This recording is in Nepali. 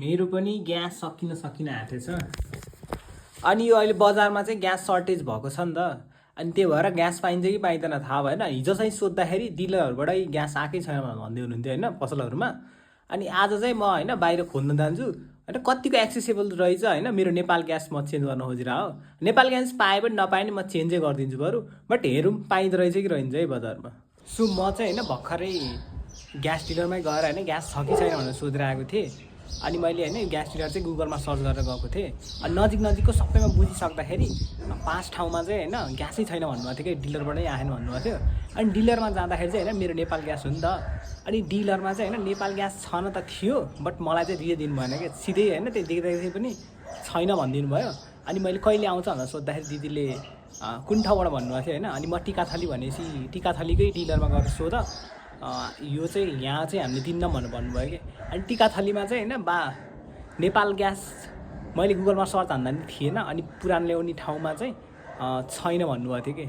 मेरो पनि ग्यास सकिन आँटेछ। अनि यो अहिले बजारमा चाहिँ ग्यास सर्टेज भएको छ नि त। अनि त्यही भएर ग्यास पाइन्छ कि पाइँदैन थाहा भएन। हिजो चाहिँ सोद्धाखेरि डिलरहरूबाटै ग्यास आएकै छैन भन्दै हुनुहुन्थ्यो होइन पसलहरूमा। अनि आज चाहिँ म होइन बाहिर खोल्न जान्छु होइन कतिको एक्सेसेबल रहेछ होइन। मेरो नेपाल ग्यास म चेन्ज गर्न खोजिरहेको हो। नेपाल ग्यास पाए पनि नपाए पनि म चेन्जै गरिदिन्छु बरु। बट हेरौँ पाइँदो रहेछ कि रहन्छ है बजारमा। सो म चाहिँ होइन भर्खरै ग्यास डिलरमै गएर होइन ग्यास छ कि छैन भनेर सोधेर आएको थिएँ। अनि मैले होइन ग्यास डिलर चाहिँ गुगलमा सर्च गरेर गएको थिएँ। अनि नजिकको सबैमा बुझिसक्दाखेरि 5 ठाउँमा चाहिँ होइन ग्यासै छैन भन्नुभएको थियो कि डिलरबाटै आएन भन्नुभएको थियो। अनि डिलरमा जाँदाखेरि चाहिँ होइन मेरो नेपाल ग्यास हो नि त। अनि डिलरमा चाहिँ होइन नेपाल ग्यास छन त थियो बट मलाई चाहिँ दिनु भएन क्या। सिधै होइन त्यो देख्दाखेरि पनि छैन भनिदिनु भयो। अनि मैले कहिले आउँछ भनेर सोद्धाखेरि दिदीले कुन ठाउँबाट भन्नुभएको थियो होइन। अनि म टिकाथली भनेपछि टिकाथलीकै डिलरमा गएर सोध यो चाहिँ यहाँ चाहिँ हामीले दिन्नौँ भनेर भन्नुभयो कि। अनि टिकाथलीमा चाहिँ होइन नेपाल ग्यास मैले गुगलमा सर्च हान्दा नि थिएन। अनि पुरानो ल्याउने ठाउँमा चाहिँ छैन भन्नुभएको थियो कि।